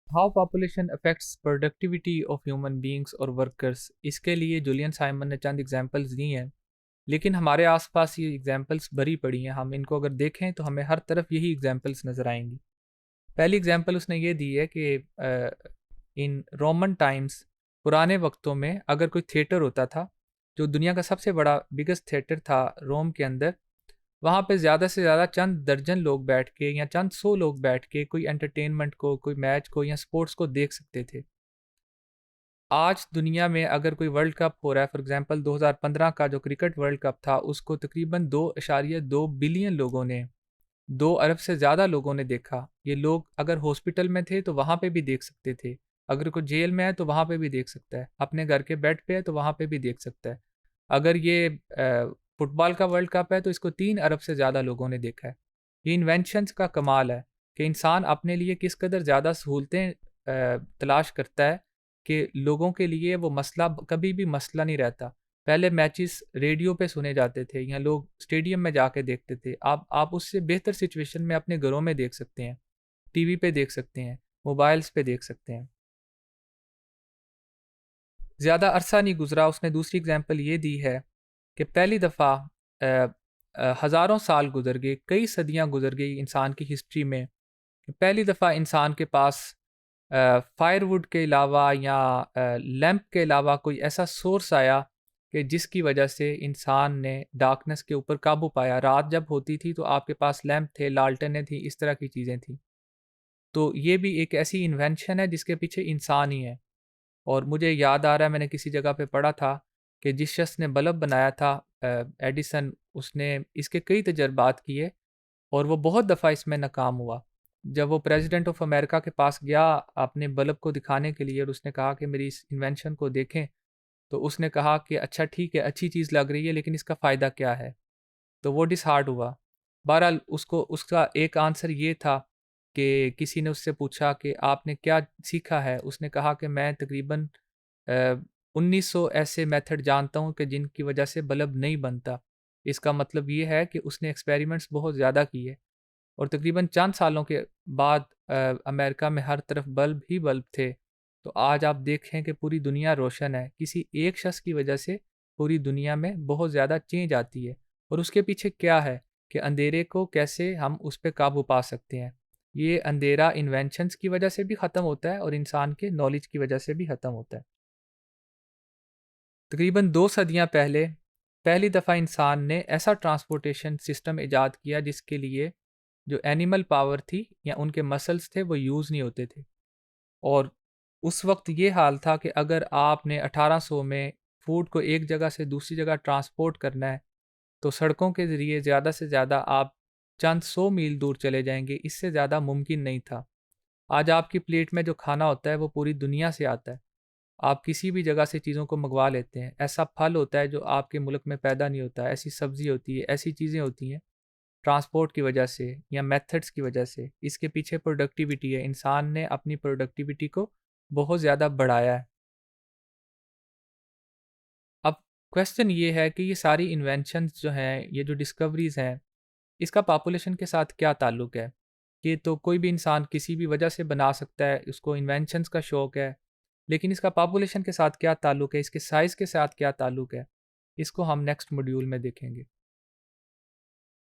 How population affects productivity of human beings और workers, इसके लिए जूलियन साइमन ने चंद एग्जांपल्स दी हैं। लेकिन हमारे आसपास ये एग्जांपल्स भरी पड़ी हैं, हम इनको अगर देखें तो हमें हर तरफ यही एग्जांपल्स नज़र आएंगी। पहली एग्जांपल उसने ये दी है कि इन रोमन टाइम्स, पुराने वक्तों में अगर कोई थिएटर होता था, जो दुनिया का सबसे बड़ा बिगेस्ट थिएटर था रोम के अंदर, वहाँ पे ज़्यादा से ज़्यादा चंद दर्जन लोग बैठ के या चंद सौ लोग बैठ के कोई एंटरटेनमेंट को, कोई मैच को या स्पोर्ट्स को देख सकते थे। आज दुनिया में अगर कोई वर्ल्ड कप हो रहा है, फॉर एग्जांपल 2015 का जो क्रिकेट वर्ल्ड कप था, उसको तकरीबन 2.2 बिलियन लोगों ने, 2 अरब से ज़्यादा लोगों ने देखा। ये लोग अगर हॉस्पिटल में थे तो वहाँ पे भी देख सकते थे, अगर कोई जेल में है तो वहाँ पे भी देख सकता है, अपने घर के बेड पे है तो वहाँ पे भी देख सकता है। अगर ये फुटबॉल का वर्ल्ड कप है तो इसको 3 अरब से ज़्यादा लोगों ने देखा है। ये इन्वेंशंस का कमाल है कि इंसान अपने लिए किस कदर ज़्यादा सहूलतें तलाश करता है कि लोगों के लिए वो मसला कभी भी मसला नहीं रहता। पहले मैचेस रेडियो पे सुने जाते थे या लोग स्टेडियम में जाके देखते थे। आप उससे बेहतर सिचुएशन में अपने घरों में देख सकते हैं, टीवी पे देख सकते हैं, मोबाइल्स पे देख सकते हैं। ज़्यादा अरसा नहीं गुजरा, उसने दूसरी एग्जांपल ये दी है कि पहली दफ़ा हज़ारों साल गुजर गए, कई सदियां गुजर गई इंसान की हिस्ट्री में, पहली दफ़ा इंसान के पास फायरवुड के अलावा या लैंप के अलावा कोई ऐसा सोर्स आया कि जिसकी वजह से इंसान ने डार्कनेस के ऊपर काबू पाया। रात जब होती थी तो आपके पास लैंप थे, लालटेनें थी, इस तरह की चीज़ें थी। तो ये भी एक ऐसी इन्वेंशन है जिसके पीछे इंसान ही है। और मुझे याद आ रहा है, मैंने किसी जगह पे पढ़ा था कि जिस शख्स ने बल्ब बनाया था, एडिसन, उसने इसके कई तजर्बात किए और वो बहुत दफ़ा इसमें नाकाम हुआ। जब वो प्रेसिडेंट ऑफ अमेरिका के पास गया अपने बल्ब को दिखाने के लिए और उसने कहा कि मेरी इस इन्वेंशन को देखें, तो उसने कहा कि अच्छा ठीक है, अच्छी चीज़ लग रही है लेकिन इसका फ़ायदा क्या है? तो वो डिसहार्ट हुआ। बहरहाल उसको उसका एक आंसर ये था कि किसी ने उससे पूछा कि आपने क्या सीखा है? उसने कहा कि मैं तकरीबन 1900 ऐसे मेथड जानता हूँ कि जिनकी वजह से बल्ब नहीं बनता। इसका मतलब ये है कि उसने एक्सपेरिमेंट्स बहुत ज़्यादा किए और तकरीबन चंद सालों के बाद अमेरिका में हर तरफ बल्ब ही बल्ब थे। तो आज आप देखें कि पूरी दुनिया रोशन है। किसी एक शख्स की वजह से पूरी दुनिया में बहुत ज़्यादा चेंज आती है और उसके पीछे क्या है कि अंधेरे को कैसे हम उस पे काबू पा सकते हैं। ये अंधेरा इन्वेंशंस की वजह से भी ख़त्म होता है और इंसान के नॉलेज की वजह से भी ख़त्म होता है। तकरीबन 2 सदियाँ पहले पहली दफ़ा इंसान ने ऐसा ट्रांसपोर्टेशन सिस्टम इजाद किया जिसके लिए जो एनिमल पावर थी या उनके मसल्स थे वो यूज़ नहीं होते थे। और उस वक्त ये हाल था कि अगर आपने 1800 में फूड को एक जगह से दूसरी जगह ट्रांसपोर्ट करना है तो सड़कों के ज़रिए ज़्यादा से ज़्यादा आप चंद 100 मील दूर चले जाएंगे, इससे ज़्यादा मुमकिन नहीं था। आज आपकी प्लेट में जो खाना होता है वो पूरी दुनिया से आता है। आप किसी भी जगह से चीज़ों को मंगवा लेते हैं। ऐसा फल होता है जो आपके मुल्क में पैदा नहीं होता, ऐसी सब्ज़ी होती है, ऐसी चीज़ें होती हैं ट्रांसपोर्ट की वजह से या मेथड्स की वजह से। इसके पीछे प्रोडक्टिविटी है, इंसान ने अपनी प्रोडक्टिविटी को बहुत ज़्यादा बढ़ाया है। अब क्वेश्चन ये है कि ये सारी इन्वेंशंस जो हैं, ये जो डिस्कवरीज़ हैं, इसका पॉपुलेशन के साथ क्या ताल्लुक़ है? ये तो कोई भी इंसान किसी भी वजह से बना सकता है, उसको इन्वेंशंस का शौक है, लेकिन इसका पॉपुलेशन के साथ क्या ताल्लुक़ है, इसके साइज़ के साथ क्या ताल्लुक़ है? इसको हम नेक्स्ट मॉड्यूल में देखेंगे।